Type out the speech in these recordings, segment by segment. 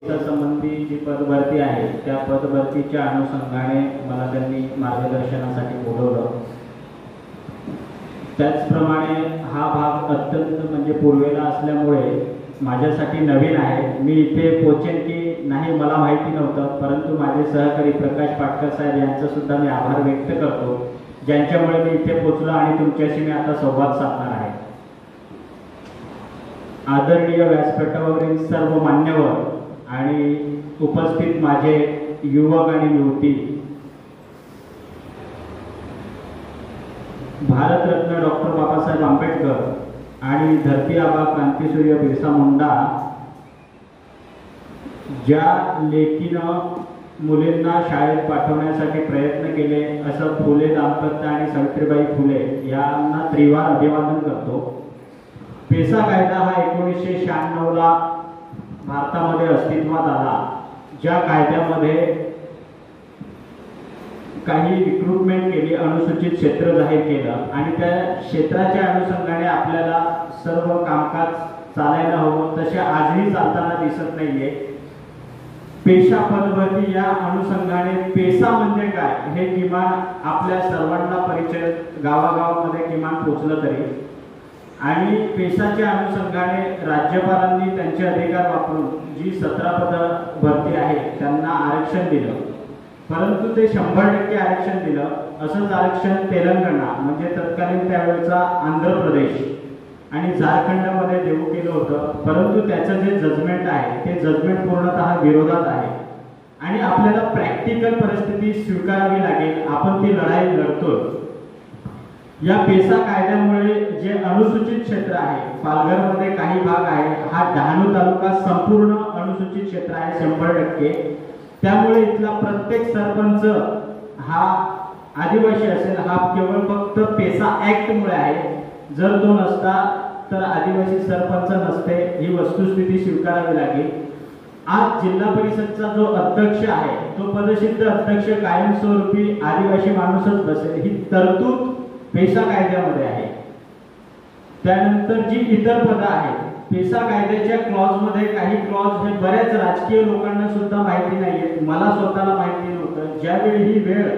संबंधी जी पदभरती आहे त्या पदभरतीच्या अनुषंगाने मला त्यांनी मार्गदर्शनासाठी बोलवलं। त्याचप्रमाणे हा भाग अत्यंत म्हणजे पूर्वेला असल्यामुळे माझ्यासाठी नवीन आहे। मी इथे पोहोचेन की नाही मला माहिती नव्हतं, परंतु माझे सहकारी प्रकाश पाटकर साहेब यांचं सुद्धा मी आभार व्यक्त करतो, ज्यांच्यामुळे मी इथे पोहोचलो आणि तुमच्याशी मी आता संवाद साधणार आहे। आदरणीय व्यासपीठावरील सर्व मान्यवर आणि उपस्थित माझे युवक आणि युवती, भारतरत्न डॉक्टर बाबासाहेब आंबेडकर आणि धरती आबा क्रांतिसूर्य बिरसा मुंडा ज्या लेकीनं मुलींना शाळेत पाठवण्यासाठी प्रयत्न केले, असं फुले दाम्पत्य आणि सावित्रीबाई फुले यांना त्रिवार अभिवादन करतो। पेसा कायदा हा 1996 ला भारतामध्ये अस्तित्वात आला, ज्या कायद्यामध्ये काही रिक्रुटमेंट केली, अनुसूचित क्षेत्र जाहीर केलं आणि त्या क्षेत्राच्या अनुषंगाने आपल्याला सर्व कामकाज चालायला हवं, तसे आजही चालताना दिसत नाहीये। पेशा पदभरती या अनुषंगाने पेसा म्हणजे काय हे किमान आपल्या सर्वांना परिचय गावागावामध्ये किमान पोचलं तरी, आणि पेशाच्या अनुषंगाने राज्यपालांनी त्यांचे अधिकार वापरून जी 17 पद भरती आहे त्यांना आरक्षण दिलं, परंतु ते 100% आरक्षण दिलं। असंच आरक्षण तेलंगणा म्हणजे तत्कालीन त्यावेळेचा आंध्र प्रदेश आणि झारखंडमध्ये देऊ केलं होतं, परंतु त्याचं जे जजमेंट आहे ते जजमेंट पूर्णतः विरोधात आहे आणि आपल्याला प्रॅक्टिकल परिस्थिती स्वीकारावी लागेल। आपण ती लढाई लढतोय। या पेसा कायद्यामुळे जे अनुसूचित क्षेत्र आहे, पालघरमध्ये काही भाग आहे, हा डहाणू तालुका संपूर्ण अनुसूचित क्षेत्र आहे 100%, त्यामुळे इथला प्रत्येक सरपंच हा आदिवासी असेल। हा केवळ फक्त पेसा ऍक्ट मुळे आहे, जर तो नसता तर आदिवासी सरपंच नसते, ही वस्तुस्थिती स्वीकारावी लागेल। आज जिल्हा परिषदचा जो अध्यक्ष आहे तो पदसिद्ध अध्यक्ष कायमस्वरूपी आदिवासी माणूसच बसेल, ही तरतूद पेसा कायद्यामध्ये आहे। त्यानंतर जी इतर पदं आहेत, पेसा कायद्याच्या क्लॉज मध्ये काही क्लॉज हे बऱ्याच राजकीय लोकांना सुद्धा माहिती नाहीये, मला स्वतःला माहिती नव्हतं। ज्यावेळी ही वेळ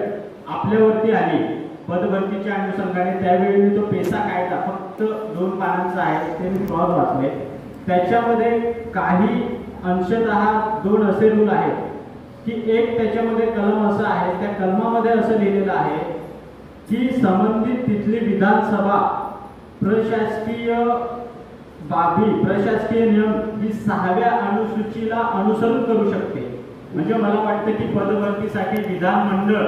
आपल्यावरती आली पदभरतीच्या अनुषंगाने, त्यावेळी मी तो पेसा कायदा फक्त 2 पानांचा आहे ते मी क्लॉज वाचले। त्याच्यामध्ये काही अंशतः 2 असे रूल आहेत की एक त्याच्यामध्ये कलम असं आहे, त्या कलमामध्ये असं लिहिलेलं आहे की संबंधित तिथली विधानसभा प्रशासकीय बाबी प्रशासकीय नियम ही 6व्या अनुसूचीला अनुसरून करू शकते। म्हणजे मला वाटतं की पदभरतीसाठी विधानमंडळ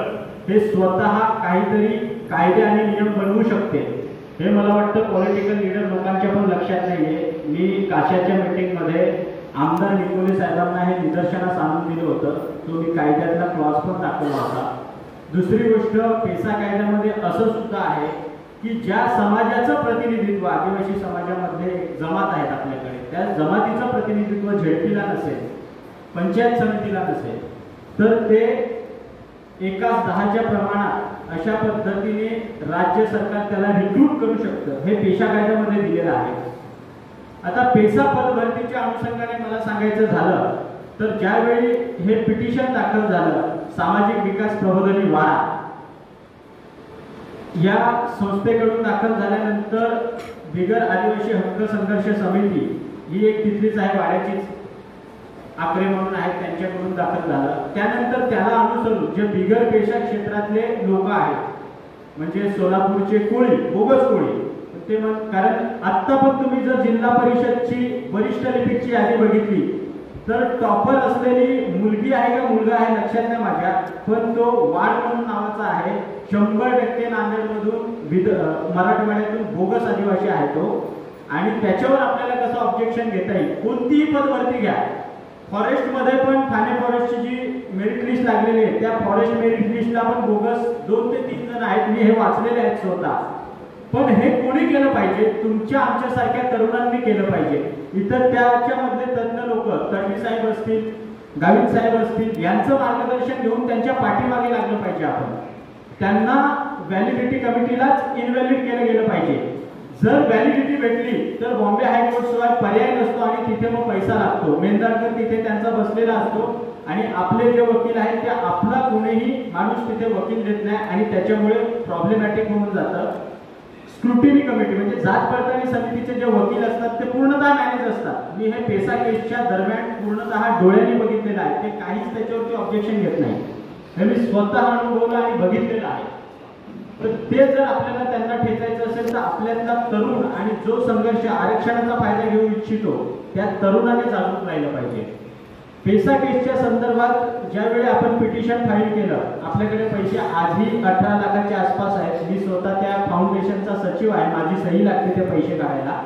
हे स्वतः काहीतरी कायदे आणि नियम बनवू शकते। हे मला वाटतं पॉलिटिकल लीडर लोकांच्या पण लक्षात नाहीये। मी काशाच्या मीटिंगमध्ये आमदार निकोले साहेबांना हे निदर्शनास आणून दिलं होतं, तो मी कायद्यातला क्लॉज पण दाखवला होता। दुसरी गोष्ट, पेसा कायद्यामध्ये असं सुद्धा आहे की ज्या समाजाचं प्रतिनिधित्व, आदिवासी समाजामध्ये जमात आहेत आपल्याकडे, त्या जमातीचं प्रतिनिधित्व झेडपीला नसेल, पंचायत समितीला नसेल, तर ते 1:10च्या प्रमाणात अशा पद्धतीने राज्य सरकार त्याला रिक्रूट करू शकतं, हे पेशा कायद्यामध्ये दिलेलं आहे। आता पेसा पदभरतीच्या अनुषंगाने मला सांगायचं झालं तर ज्यावेळी हे पिटिशन दाखल झालं, सामाजिक विकास प्रबोधिनी वाडा या संस्थेकडून दाखल झाल्यानंतर बिगर आदिवासी हक्क संघर्ष समिती ही एक तिथलीच आहे, वाड्याचीच आकरे म्हणून आहेत, त्यांच्याकडून दाखल झालं। त्यानंतर त्याला अनुसरून जे बिगर पेशा क्षेत्रातले लोक आहेत, म्हणजे सोलापूरचे कोळी, बोगस कोळी, ते कारण आत्ता पण तुम्ही जर जिल्हा परिषदची वरिष्ठ लिपिकची यादी बघितली तर टॉपर असलेली मुलगी आहे का मुलगा आहे लक्षात नाही माझ्या, पण तो वाड म्हणून नावाचा आहे, 100% नांदेडमधून मराठवाड्यातून बोगस आदिवासी आहे तो। आणि त्याच्यावर आपल्याला कसं ऑब्जेक्शन घेता येईल, कोणतीही पदभरती घ्या, फॉरेस्टमध्ये पण ठाणे फॉरेस्टची जी मेरिट लिस्ट लागलेली आहे त्या फॉरेस्ट मेरिट लिस्टला पण बोगस 2 ते 3 जण आहेत, मी हे वाचलेले आहेत स्वतः। पण हे कोणी केलं पाहिजे, तुमच्या आमच्यासारख्या तरुणांनी केलं पाहिजे। इतर त्याच्यामधले तज्ञ लोक, तडवी साहेब असतील, गावित साहेब असतील, यांचं मार्गदर्शन घेऊन त्यांच्या पाठीमागे लागलं पाहिजे। आपण त्यांना व्हॅलिडिटी कमिटीलाच इनव्हॅलिड केलं गेलं पाहिजे। जर व्हॅलिडिटी भेटली तर बॉम्बे हायकोर्ट शिवाय पर्याय नसतो आणि तिथे मग पैसा लागतो. मेंढरकर तिथे त्यांचा बसलेला असतो आणि आपले जे वकील आहेत ते आपला कोणीही माणूस तिथे वकील देत नाही आणि त्याच्यामुळे प्रॉब्लेमॅटिक होऊन जातं. स्क्रुटिनी कमिटी म्हणजे जात पडताळणी समितीचे जे वकील असतात ते पूर्णतः मॅनेज असतात. मी हे पेसा केसच्या दरम्यान पूर्णतः डोळ्यांनी बघितलेलं आहे. ते काहीच त्याच्यावरती ऑब्जेक्शन घेत नाही. हे मी स्वतः अनुभवलं आणि बघितलेलं आहे. तर ते जर आपल्याला त्यांना ठेचायचं असेल तर आपल्यातला तरुण आणि जो संघर्ष आरक्षणाचा फायदा घेऊ इच्छितो त्या तरुणाने जागरूक राहिलं पाहिजे. पेसा केसच्या संदर्भात ज्यावेळी आपण पिटिशन फाईल केलं, आपल्याकडे पैसे आजही 18 लाखाच्या आसपास आहेत. मी स्वतः त्या फाउंडेशनचा सचिव आहे, माझी सही लागते ते पैसे काढायला.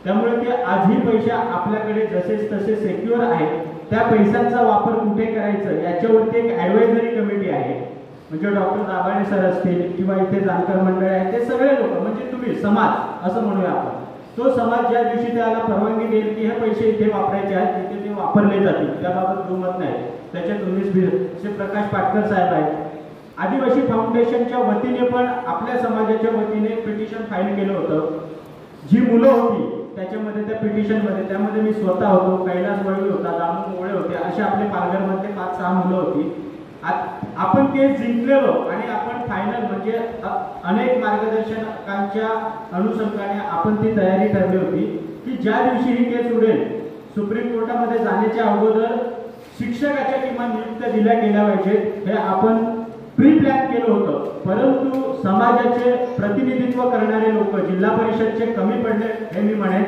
त्यामुळे ते आजही पैसे आपल्याकडे जसेच तसे सेक्युअर आहेत. त्या पैशांचा वापर कुठे करायचं याच्यावरती एक ॲडवायझरी कमिटी आहे. म्हणजे डॉक्टर दाभाडे सर असतील किंवा इथे जाणकार मंडळ आहे, ते सगळे लोक म्हणजे तुम्ही समाज असं म्हणूया आपण. तो समाज ज्या दिवशी त्याला परवानगी देईल की हे पैसे इथे वापरायचे आहेत, तिथे ते वापरले जातील, त्याबाबत दुमत नाही. त्याच्यात 19 प्रकाश पाटकर साहेब आहेत. आदिवासी फाउंडेशनच्या वतीने पण आपल्या समाजाच्या वतीने पिटिशन फाईल केलं होतं. जी मुलं होती त्याच्यामध्ये त्या पिटिशनमध्ये त्यामध्ये मी स्वतः होतो, कैलास वळवी होता, दामू मोळे होते, असे आपले पालघरमधले 5-6 मुलं होती. आपण केस जिंकलेलो आणि आपण फायनल म्हणजे अनेक मार्गदर्शकांच्या अनुषंगाने आपण ती तयारी ठरली होती की ज्या दिवशी ही केस उडेल सुप्रीम कोर्टामध्ये जाण्याच्या अगोदर शिक्षकाच्या किमान नियुक्त्या दिल्या गेल्या पाहिजेत. हे आपण प्री प्लॅन केलं होतं. परंतु समाजाचे प्रतिनिधित्व करणारे लोक जिल्हा परिषदचे कमी पडले हे मी म्हणेन,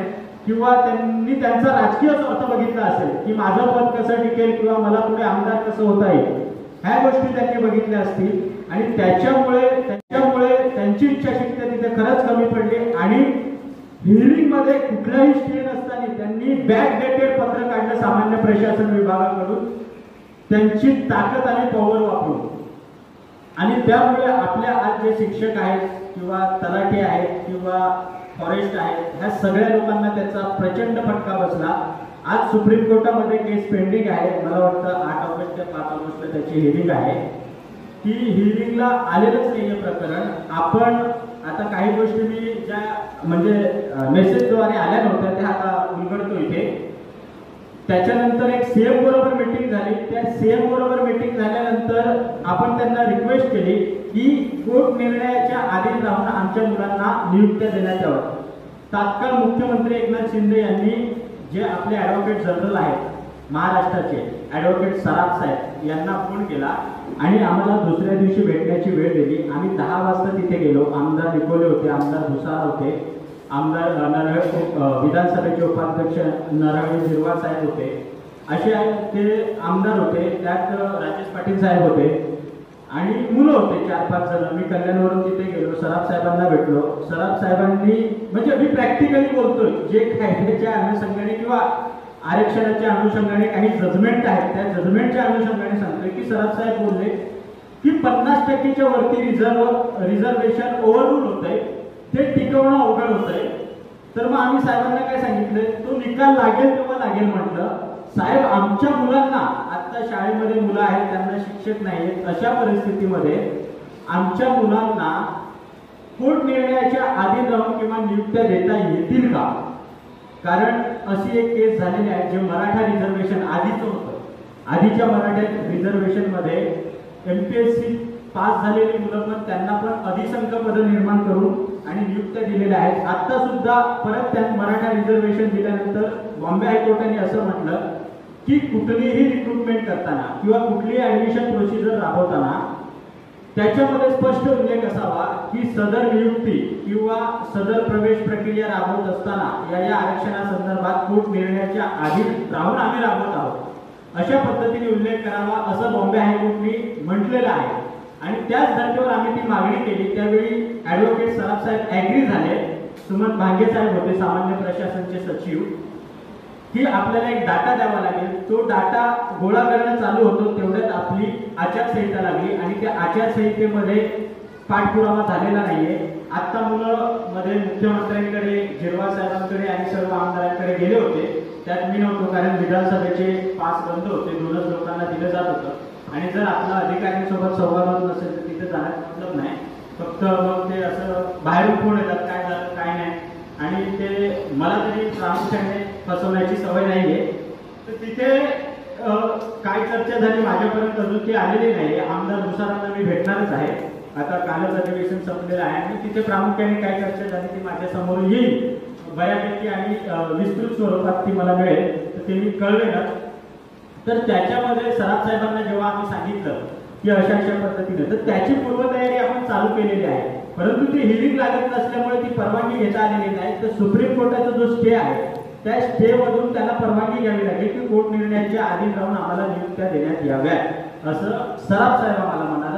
किंवा त्यांनी त्यांचा राजकीय स्वार्थ बघितला असेल की माझं पद कसं टिकेल किंवा मला पुढे आमदार कसं होता येईल, ह्या गोष्टी त्यांनी बघितल्या असतील आणि त्याच्यामुळे त्यांची इच्छाशक्ती तिथे खरंच कमी पडली आणि हिअरिंग मध्ये कुठलाही स्टे नसताना त्यांनी बॅकडेटेड पत्र काढलं सामान्य प्रशासन विभागाकडून, त्यांची ताकद आणि पॉवर वापरून. आणि त्यामुळे आपल्या आज जे शिक्षक आहेत किंवा तलाठी आहेत किंवा फॉरेस्ट आहेत, ह्या सगळ्या लोकांना त्याचा प्रचंड फटका बसला. आज सुप्रीम कोर्टामध्ये केस पेंडिंग आहे. मला वाटतं 8 ऑगस्ट ते 5 ऑगस्टला त्याची हिअरिंग आहे. ती हिअरिंगला आलेलंच नाहीये प्रकरण. आपण आता काही गोष्टी मी ज्या म्हणजे मेसेजद्वारे आल्या नव्हत्या त्या आता उलगडतो इथे. त्याच्यानंतर एक सीएम बरोबर मीटिंग झाली. त्या सीएम बरोबर मीटिंग झाल्यानंतर आपण त्यांना रिक्वेस्ट केली की कोर्ट निर्णयाच्या अधीन राहून आमच्या मुलांना नियुक्त्या देण्यात याव्या. तात्काळ मुख्यमंत्री एकनाथ शिंदे यांनी जे आपले ॲडव्होकेट जनरल आहेत महाराष्ट्राचे ॲडव्होकेट सराफ साहेब यांना फोन केला आणि आम्हाला दुसऱ्या दिवशी भेटण्याची वेळ दिली. आम्ही 10 वाजता तिथे गेलो. आमदार निकोले होते, आमदार भुसारा होते, आमदार नरहळे विधानसभेचे उपाध्यक्ष नरहळे झिरवाळ साहेब होते, असे ते आमदार होते. त्यात राजेश पाटील साहेब होते आणि मुलं होते 4-5 जण. मी कल्याणवरून तिथे गेलो, सराफ साहेबांना भेटलो. सराफ साहेबांनी म्हणजे मी प्रॅक्टिकली बोलतोय जे कायद्याच्या अनुषंगाने किंवा आरक्षणाच्या अनुषंगाने काही जजमेंट आहेत त्या जजमेंटच्या अनुषंगाने सांगतोय की सराफ साहेब बोलले की 50% वरती रिझर्वेशन ओव्हररूल होतंय, ते टिकवणं अवघड होतंय. तर मग आम्ही साहेबांना काय सांगितलं, तो निकाल लागेल तेव्हा लागेल म्हटलं. साहेब आमच्या मुलांना आता शाळेमध्ये मुलं आहेत त्यांना शिक्षक नाही आहेत, अशा परिस्थितीमध्ये आमच्या मुलांना कोर्ट निर्णयाच्या अधीन राहून किंवा नियुक्त्या देता येतील का? कारण अशी एक केस झालेली आहे जे मराठा रिझर्वेशन आधीचं होतं. आधीच्या मराठा रिझर्वेशन मध्ये MPSC पास झालेली मुलं पण त्यांना पण अधिसंख्य पदं निर्माण करून आणि नियुक्त्या दिलेल्या आहेत. आता सुद्धा परत त्या मराठा रिझर्वेशन दिल्यानंतर बॉम्बे हायकोर्टाने असं म्हटलं की कुठलीही रिक्रुटमेंट करताना किंवा कुठलीही ऍडमिशन प्रोसिजर राबवताना त्याच्यामध्ये स्पष्ट उल्लेख असावा की सदर नियुक्ती किंवा सदर प्रवेश प्रक्रिया राबवत असताना या आरक्षणासंदर्भात कोर्ट निर्णयाच्या अधीन राहून आम्ही राबवत आहोत अशा पद्धतीने उल्लेख करावा असं बॉम्बे हायकोर्टने म्हटलेलं आहे. आणि त्याच धर्तीवर आम्ही ती मागणी केली. त्यावेळी ॲडव्होकेट सराफ साहेब ॲग्री झाले. सुमन भांगे साहेब होते सामान्य प्रशासनचे सचिव, की आपल्याला एक डाटा द्यावा लागेल. तो डाटा गोळा करणं चालू होतो तेवढ्यात आपली आचारसंहिता लागली आणि त्या आचारसंहितेमध्ये पाठपुरावा झालेला नाहीये. आता मुलं मध्ये मुख्यमंत्र्यांकडे झिरवाळ साहेबांकडे आणि सर्व आमदारांकडे गेले होते. त्यात मी नव्हतो कारण विधानसभेचे पास बंद होते, 2च लोकांना दिलं जात होतं आणि जर आपला अधिकाऱ्यांसोबत संवाद होत नसेल तर तिथे जाण्यात मतलब नाही. फक्त मग ते असं बाहेरून फोन येतात काय झालं काय नाही आणि ते मला तरी प्रामुख्याने फसवण्याची सवय नाहीये. तर तिथे काय चर्चा झाली माझ्यापर्यंत अजून ती आलेली नाही. आमदार दुसारांना मी भेटणारच आहे. आता कालच अधिवेशन संपलेलं आहे आणि तिथे प्रामुख्याने काय चर्चा झाली ती माझ्या समोर येईल बऱ्यापैकी आणि विस्तृत स्वरूपात ती मला मिळेल तर ते मी कळवेनच. तर त्याच्यामध्ये सराफ साहेबांना जेव्हा आम्ही सांगितलं की अशा पद्धतीने तर त्याची पूर्वतयारी आपण चालू केलेली आहे. परंतु ती हिअरिंग लागत नसल्यामुळे ती परवानगी घेता आलेली नाही. तर सुप्रीम कोर्टाचा जो स्टे आहे त्या स्टे मधून त्याला परवानगी घ्यावी लागेल की कोर्ट निर्णयाच्या आधी जाऊन आम्हाला नियुक्त्या देण्यात याव्या असं सराफ साहेब आम्हाला म्हणाले.